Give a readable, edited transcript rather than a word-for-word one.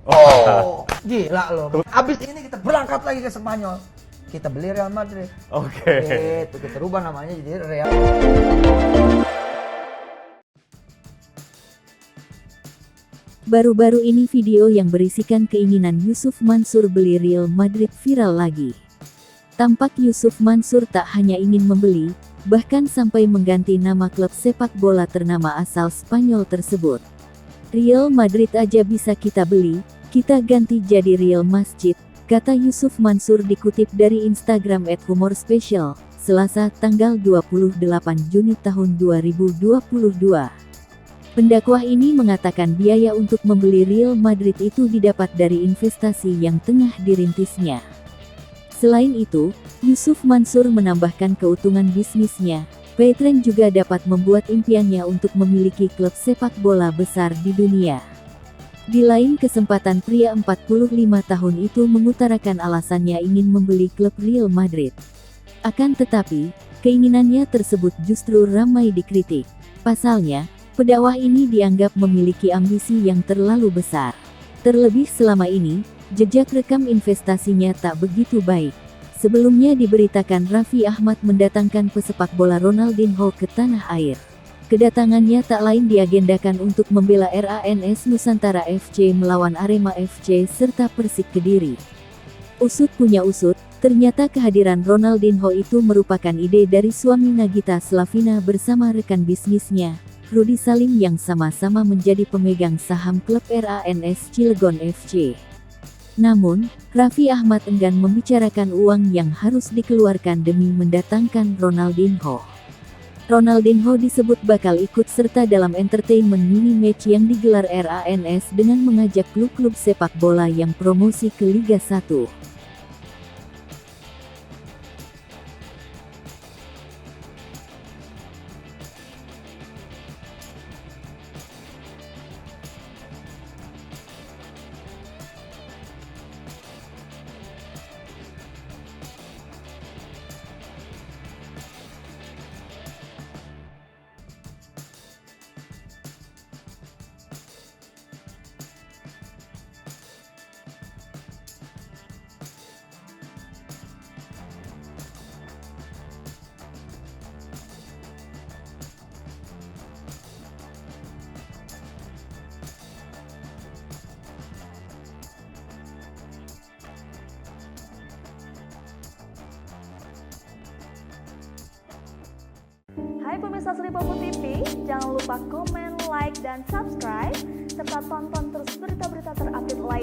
Oh, gila loh. Abis ini kita berangkat lagi ke Spanyol. Kita beli Real Madrid. Oke. Itu kita rubah namanya jadi Real. Baru-baru ini video yang berisikan keinginan Yusuf Mansur beli Real Madrid viral lagi. Tampak Yusuf Mansur tak hanya ingin membeli, bahkan sampai mengganti nama klub sepak bola ternama asal Spanyol tersebut. Real Madrid aja bisa kita beli, kita ganti jadi Real Masjid, kata Yusuf Mansur dikutip dari Instagram @humorspecial, Selasa tanggal 28 Juni tahun 2022. Pendakwah ini mengatakan biaya untuk membeli Real Madrid itu didapat dari investasi yang tengah dirintisnya. Selain itu, Yusuf Mansur menambahkan keuntungan bisnisnya, Petreng juga dapat membuat impiannya untuk memiliki klub sepak bola besar di dunia. Di lain kesempatan pria 45 tahun itu mengutarakan alasannya ingin membeli klub Real Madrid. Akan tetapi, keinginannya tersebut justru ramai dikritik. Pasalnya, pendakwah ini dianggap memiliki ambisi yang terlalu besar. Terlebih selama ini, jejak rekam investasinya tak begitu baik. Sebelumnya diberitakan Raffi Ahmad mendatangkan pesepak bola Ronaldinho ke tanah air. Kedatangannya tak lain diagendakan untuk membela RANS Nusantara FC melawan Arema FC serta Persik Kediri. Usut punya usut, ternyata kehadiran Ronaldinho itu merupakan ide dari suami Nagita Slavina bersama rekan bisnisnya, Rudy Salim yang sama-sama menjadi pemegang saham klub RANS Cilegon FC. Namun, Raffi Ahmad enggan membicarakan uang yang harus dikeluarkan demi mendatangkan Ronaldinho. Ronaldinho disebut bakal ikut serta dalam entertainment mini match yang digelar RANS dengan mengajak klub-klub sepak bola yang promosi ke Liga 1. Hai pemirsa Sri Popo TV, jangan lupa komen, like, dan subscribe, serta tonton terus berita-berita terupdate lainnya.